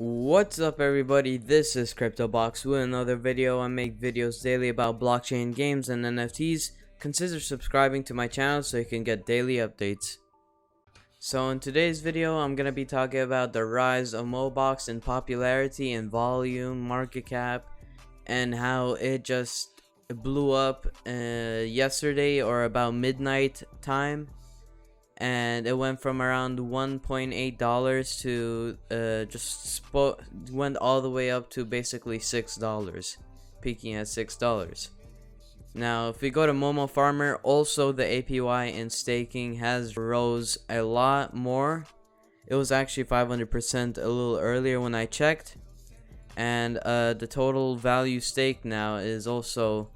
What's up everybody, this is CryptoBox with another video. I make videos daily about blockchain games and NFTs. Consider subscribing to my channel so you can get daily updates. So in today's video, I'm going to be talking about the rise of MOBOX in popularity and volume, market cap, and how it just blew up yesterday or about midnight time. And it went from around $1.8 to went all the way up to basically $6, peaking at $6. Now if we go to Momo Farmer, also the APY in staking has rose a lot more. It was actually 500% a little earlier when I checked, and the total value stake now is also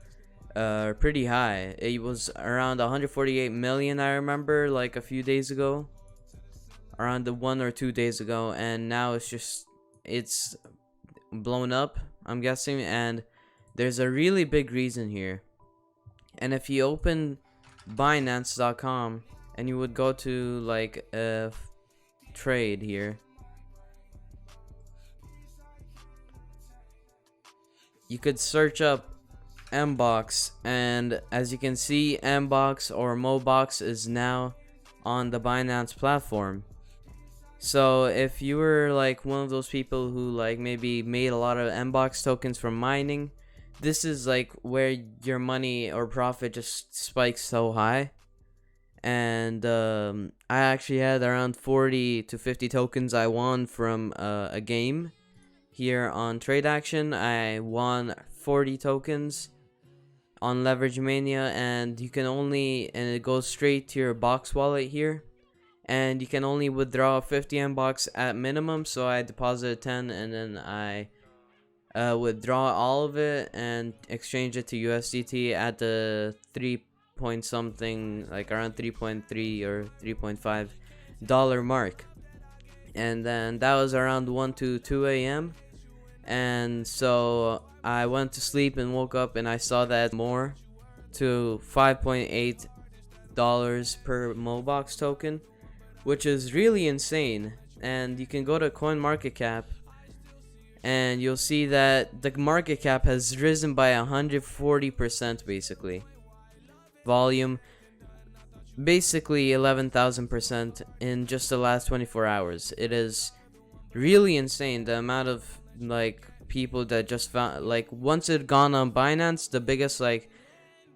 pretty high. It was around 148 million, I remember, like a few days ago, around 1 or 2 days ago, and now it's blown up, I'm guessing, and there's a really big reason here. And if you open Binance.com and you would go to like a trade here, you could search up MBOX, and as you can see, MBOX or MOBOX is now on the Binance platform. So if you were like one of those people who like maybe made a lot of MBOX tokens from mining, this is like where your money or profit just spikes so high. And I actually had around 40 to 50 tokens I won from a game here on Trade Action. I won 40 tokens on Leverage Mania, and you can only, and it goes straight to your box wallet here, and you can only withdraw 50 MBOX at minimum. So I deposited 10 and then I withdraw all of it and exchange it to USDT at the 3 point something, like around 3.3 or 3.5 dollar mark. And then that was around 1 to 2 a.m. and so I went to sleep and woke up and I saw that more to $5.8 per MOBOX token, which is really insane. And you can go to CoinMarketCap and you'll see that the market cap has risen by 140% basically. Volume basically 11,000% in just the last 24 hours. It is really insane the amount of like people that just found, like, once it gone on Binance, the biggest like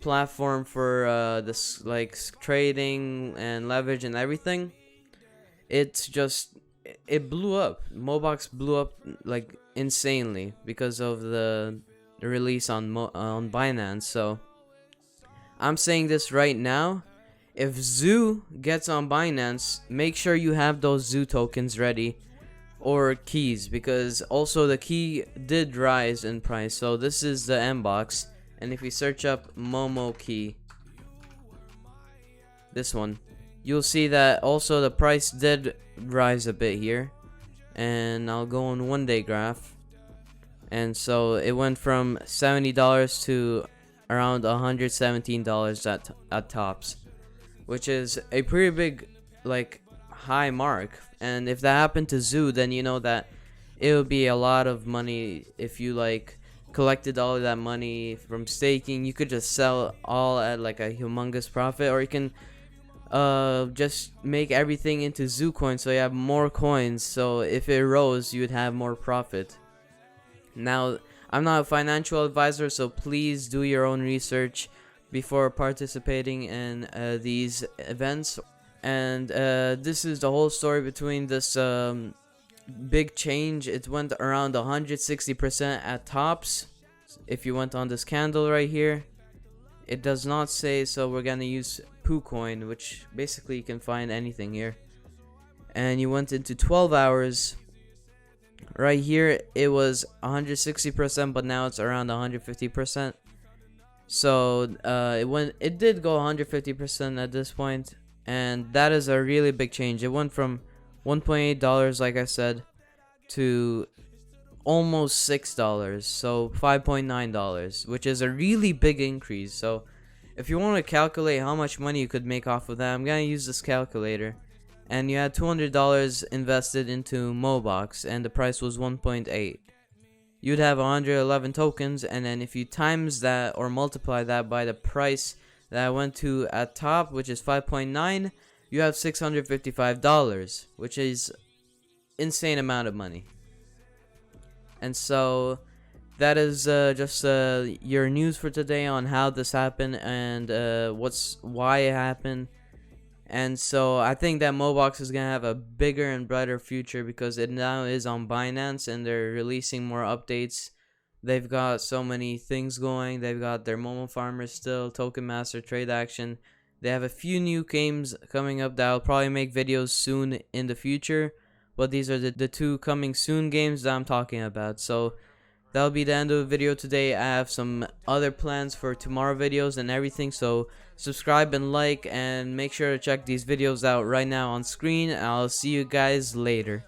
platform for this like trading and leverage and everything, it blew up. MOBOX blew up like insanely because of the release on Binance. So I'm saying this right now, if Zoo gets on Binance, make sure you have those Zoo tokens ready, or keys, because also the key did rise in price. So this is the MBOX, and if you search up Momo key, this one, you'll see that also the price did rise a bit here. And I'll go on 1 day graph, and so it went from $70 to around $117 at tops, which is a pretty big like high mark. And if that happened to Zoo, then you know that it would be a lot of money. If you like collected all of that money from staking, you could just sell all at like a humongous profit, or you can just make everything into Zoo coins so you have more coins, so if it rose you would have more profit. Now I'm not a financial advisor, so please do your own research before participating in these events. And this is the whole story between this big change. It went around 160% at tops. If you went on this candle right here, it does not say, so we're gonna use PooCoin, which basically you can find anything here. And you went into 12 hours. Right here it was 160%, but now it's around 150%. So it did go 150% at this point, and that is a really big change. It went from $1.8, like I said, to almost $6, so $5.9, which is a really big increase. So if you want to calculate how much money you could make off of that, I'm gonna use this calculator, and you had $200 invested into MOBOX, and the price was 1.8. You'd have 111 tokens, and then if you times that or multiply that by the price that I went to at top, which is 5.9, you have $655, which is insane amount of money. And so that is just your news for today on how this happened and why it happened. And so I think that MOBOX is gonna have a bigger and brighter future because it now is on Binance and they're releasing more updates. They've got so many things going. They've got their Momo Farmers still, Token Master, Trade Action. They have a few new games coming up that I'll probably make videos soon in the future. But these are the two coming soon games that I'm talking about. So that'll be the end of the video today. I have some other plans for tomorrow videos and everything, so subscribe and like and make sure to check these videos out right now on screen. I'll see you guys later.